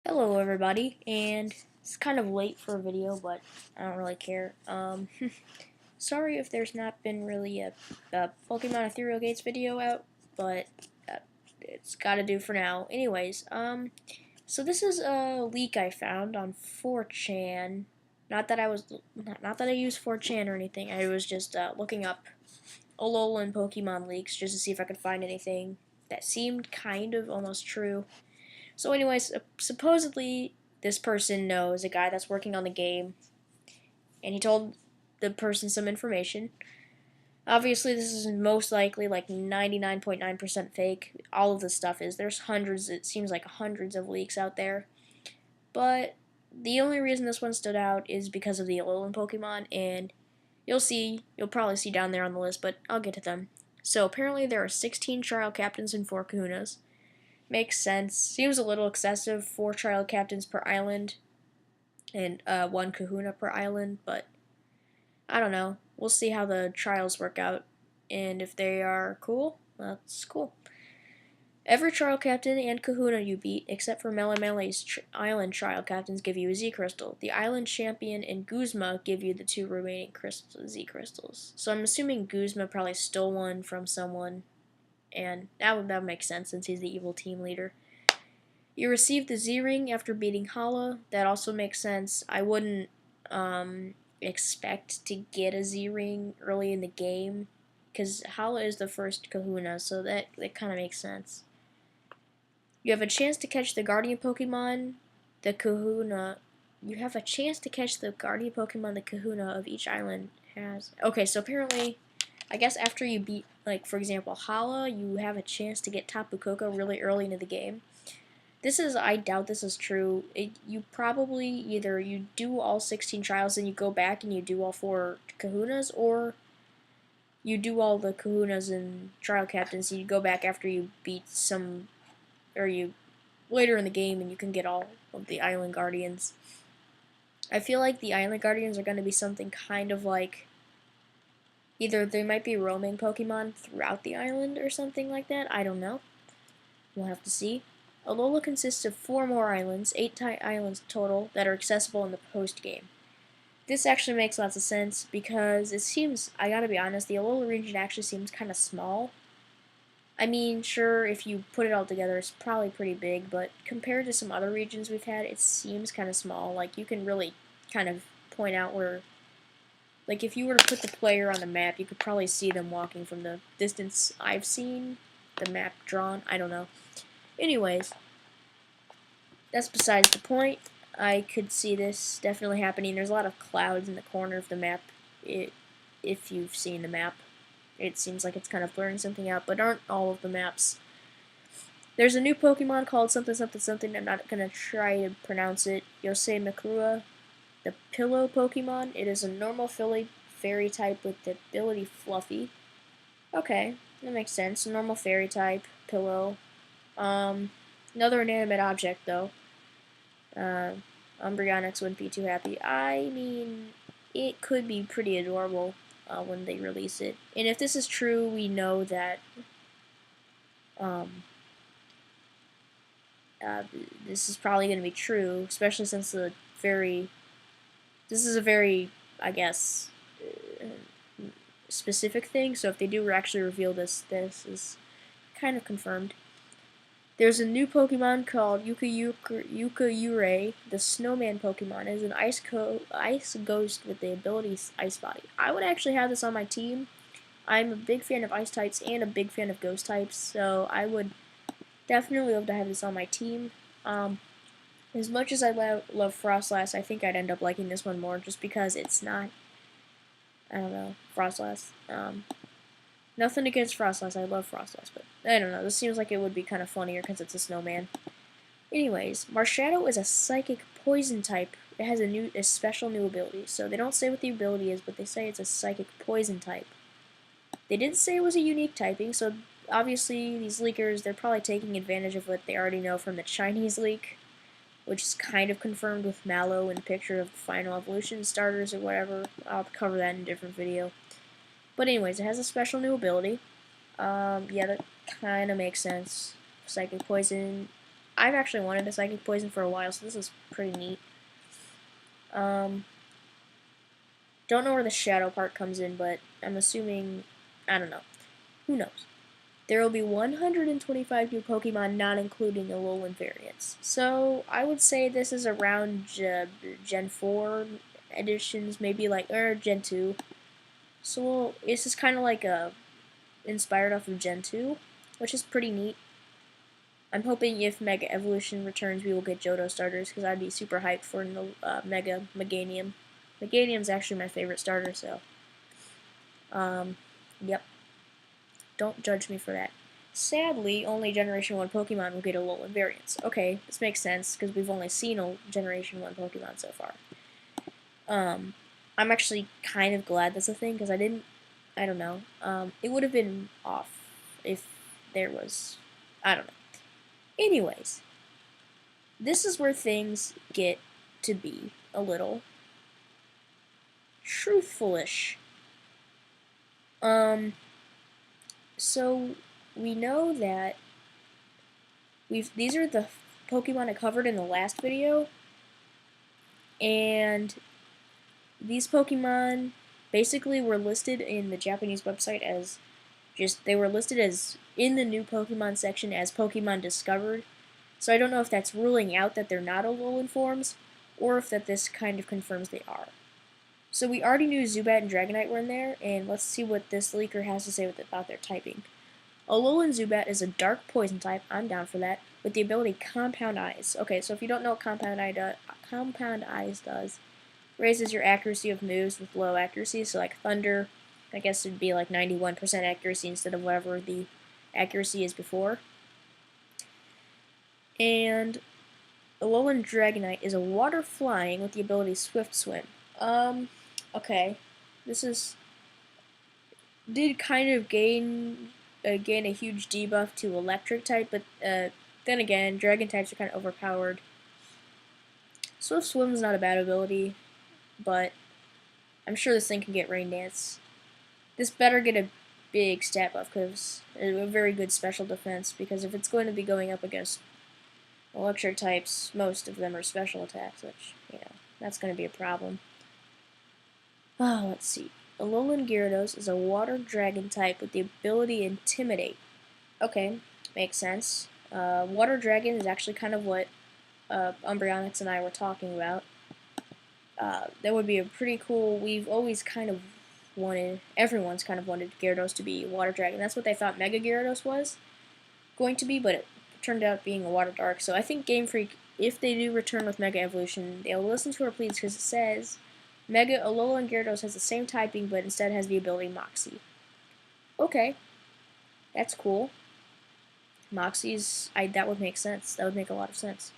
Hello everybody, and it's kind of late for a video, but I don't really care. Sorry if there's not been really a Pokemon Ethereal Gates video out, but uh, it's gotta do for now. Anyways, so this is a leak I found on 4chan. Not that I use 4chan or anything. I was just looking up Alolan Pokemon leaks just to see if I could find anything that seemed kind of almost true. So, anyways, supposedly this person knows a guy that's working on the game, and he told the person some information. Obviously, this is most likely like 99.9% fake. All of this stuff is. There's hundreds, it seems like hundreds of leaks out there. But the only reason this one stood out is because of the Alolan Pokemon, and you'll probably see down there on the list, but I'll get to them. So, apparently, there are 16 trial captains and 4 kahunas. Makes sense. Seems a little excessive. 4 trial captains per island and 1 kahuna per island, but I don't know. We'll see how the trials work out, and if they are cool, that's cool. Every trial captain and kahuna you beat, except for Melemele's island trial captains, give you a Z crystal. The island champion and Guzma give you the 2 remaining Z crystals. So I'm assuming Guzma probably stole one from someone, and that would make sense since he's the evil team leader. You receive the Z-Ring after beating Hala. That also makes sense. I wouldn't expect to get a Z-Ring early in the game, because Hala is the first kahuna, so that kind of makes sense. You have a chance to catch the Guardian Pokemon, the kahuna. You have a chance to catch the Guardian Pokemon the kahuna of each island has. Okay, so apparently, I guess after you beat, like, for example, Hala, you have a chance to get Tapu Koko really early into the game. I doubt this is true. You probably either you do all 16 trials and you go back and you do all 4 kahunas, or you do all the kahunas and trial captains and you go back after you beat some, or you later in the game and you can get all of the island guardians. I feel like the island guardians are going to be something kind of like, either they might be roaming Pokemon throughout the island or something like that. I don't know. We'll have to see. Alola consists of 4 more islands, 8 islands total, that are accessible in the post-game. This actually makes lots of sense because it seems, I gotta be honest, the Alola region actually seems kind of small. I mean, sure, if you put it all together, it's probably pretty big, but compared to some other regions we've had, it seems kind of small. Like, you can really kind of point out where, like, if you were to put the player on the map, you could probably see them walking from the distance I've seen the map drawn. I don't know. Anyways, that's besides the point. I could see this definitely happening. There's a lot of clouds in the corner of the map. If you've seen the map, it seems like it's kind of blurring something out, but aren't all of the maps. There's a new Pokemon called something something something. I'm not gonna try to pronounce it. Yosei Makrua, the Pillow Pokemon. It is a normal fairy type with the ability Fluffy. Okay, that makes sense. Normal fairy type, Pillow. Another inanimate object though. Umbreonix wouldn't be too happy. I mean, it could be pretty adorable when they release it. And if this is true, we know that um, this is probably going to be true, especially since this is a very, I guess, specific thing. So if they do actually reveal this is kind of confirmed. There's a new Pokemon called Yukayure. The Snowman Pokemon is an ice ghost with the ability Ice Body. I would actually have this on my team. I'm a big fan of ice types and a big fan of ghost types, so I would definitely love to have this on my team. As much as I love Frostlass, I think I'd end up liking this one more just because it's not, I don't know, Frostlass. Nothing against Frostlass, I love Frostlass, but I don't know, this seems like it would be kind of funnier because it's a snowman. Anyways, Marshadow is a psychic poison type. It has a special new ability, so they don't say what the ability is, but they say it's a psychic poison type. They didn't say it was a unique typing, so obviously these leakers, they're probably taking advantage of what they already know from the Chinese leak, which is kind of confirmed with Mallow and the picture of the final evolution starters or whatever. I'll cover that in a different video. But anyways, it has a special new ability. Yeah, that kind of makes sense. Psychic Poison I've actually wanted a Psychic Poison for a while, so this is pretty neat. Don't know where the shadow part comes in, but I'm assuming, I don't know. Who knows? There will be 125 new Pokemon, not including the Alolan variants. So I would say this is around Gen 4 editions, maybe like, or Gen 2. So this is kind of like inspired off of Gen 2, which is pretty neat. I'm hoping if Mega Evolution returns, we will get Johto starters, because I'd be super hyped for Mega Meganium. Meganium's actually my favorite starter, so yep. Don't judge me for that. Sadly, only Generation 1 Pokemon will get Alolan variants. Okay, this makes sense, because we've only seen a Generation 1 Pokemon so far. I'm actually kind of glad that's a thing, because I don't know. It would have been off if there was, I don't know. Anyways, this is where things get to be a little truthfulish. So we know that these are the Pokemon I covered in the last video, and these Pokemon basically were listed in the Japanese website as they were listed as in the new Pokemon section as Pokemon discovered. So I don't know if that's ruling out that they're not Alolan forms, or if this kind of confirms they are. So we already knew Zubat and Dragonite were in there, and let's see what this leaker has to say about their typing. Alolan Zubat is a dark poison type, I'm down for that, with the ability Compound Eyes. Okay, so if you don't know what Compound Eyes does, raises your accuracy of moves with low accuracy, so like Thunder, I guess it'd be like 91% accuracy instead of whatever the accuracy is before. And Alolan Dragonite is a water flying with the ability Swift Swim. Okay, this did kind of gain a huge debuff to Electric type, but then again, Dragon types are kind of overpowered. Swift Swim is not a bad ability, but I'm sure this thing can get Rain Dance. This better get a big stat buff, because a very good special defense, because if it's going to be going up against Electric types, most of them are special attacks, which, that's going to be a problem. Let's see. Alolan Gyarados is a water dragon type with the ability Intimidate. Okay, makes sense. Water dragon is actually kind of what Umbreonix and I were talking about. That would be a pretty cool. We've always kind of everyone's kind of wanted Gyarados to be a water dragon. That's what they thought Mega Gyarados was going to be, but it turned out being a water dark. So I think Game Freak, if they do return with Mega Evolution, they'll listen to our pleas, because it says Mega Alolan Gyarados has the same typing, but instead has the ability Moxie. Okay, that's cool. Moxie's, that would make sense. That would make a lot of sense.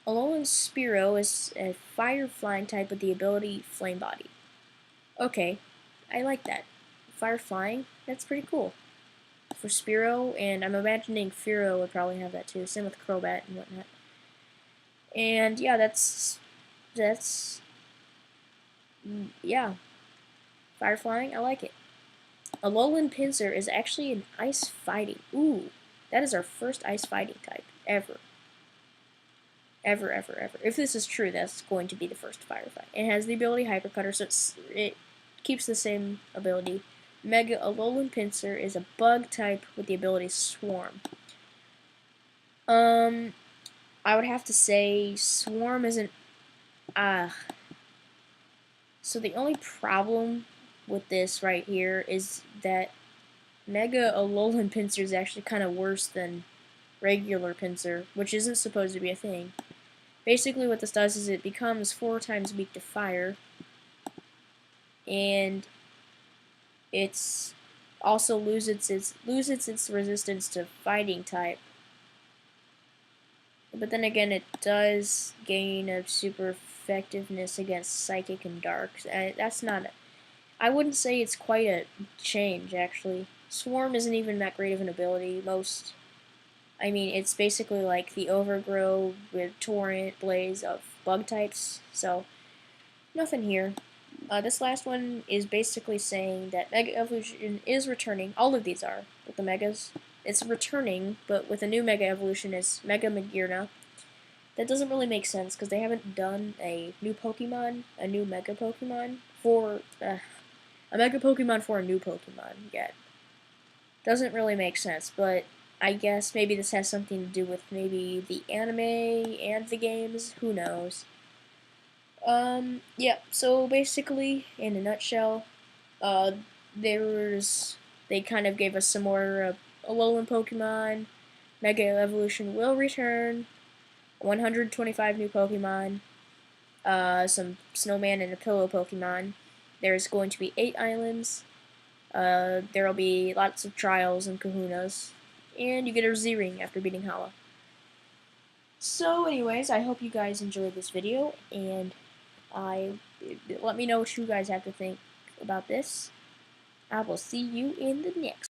Alolan Spearow is a fire flying type with the ability Flame Body. Okay, I like that. Fire flying, that's pretty cool. For Spearow, and I'm imagining Fearow would probably have that too, same with Crobat and whatnot. And yeah, yeah. Fire flying, I like it. Alolan Pinsir is actually an ice fighting. Ooh, that is our first ice fighting type ever. Ever. If this is true, that's going to be the first fire fight. It has the ability Hyper Cutter, so it keeps the same ability. Mega Alolan Pinsir is a bug type with the ability Swarm. I would have to say Swarm isn't. So the only problem with this right here is that Mega Alolan Pinsir is actually kind of worse than regular Pinsir, which isn't supposed to be a thing. Basically what this does is it becomes 4 times weak to fire, and it's also loses its resistance to fighting type. But then again, it does gain a super effectiveness against Psychic and Dark. That's not I wouldn't say it's quite a change, actually. Swarm isn't even that great of an ability. I mean, it's basically like the Overgrow with Torrent, Blaze of bug types, so nothing here. This last one is basically saying that Mega Evolution is returning. All of these are, with the Megas. it's returning, but with a new Mega Evolution as Mega Magearna. That doesn't really make sense because they haven't done a new Pokemon, a new Mega Pokemon for a Mega Pokemon for a new Pokemon yet. Doesn't really make sense, but I guess maybe this has something to do with maybe the anime and the games. Who knows? Yeah. So basically, in a nutshell, uh, they kind of gave us some more Alolan Pokemon. Mega Evolution will return. 125 new Pokemon. Some Snowman and a Pillow Pokemon. There's going to be 8 islands. There'll be lots of trials and kahunas. And you get a Z-Ring after beating Hala. So anyways, I hope you guys enjoyed this video, and let me know what you guys have to think about this. I will see you in the next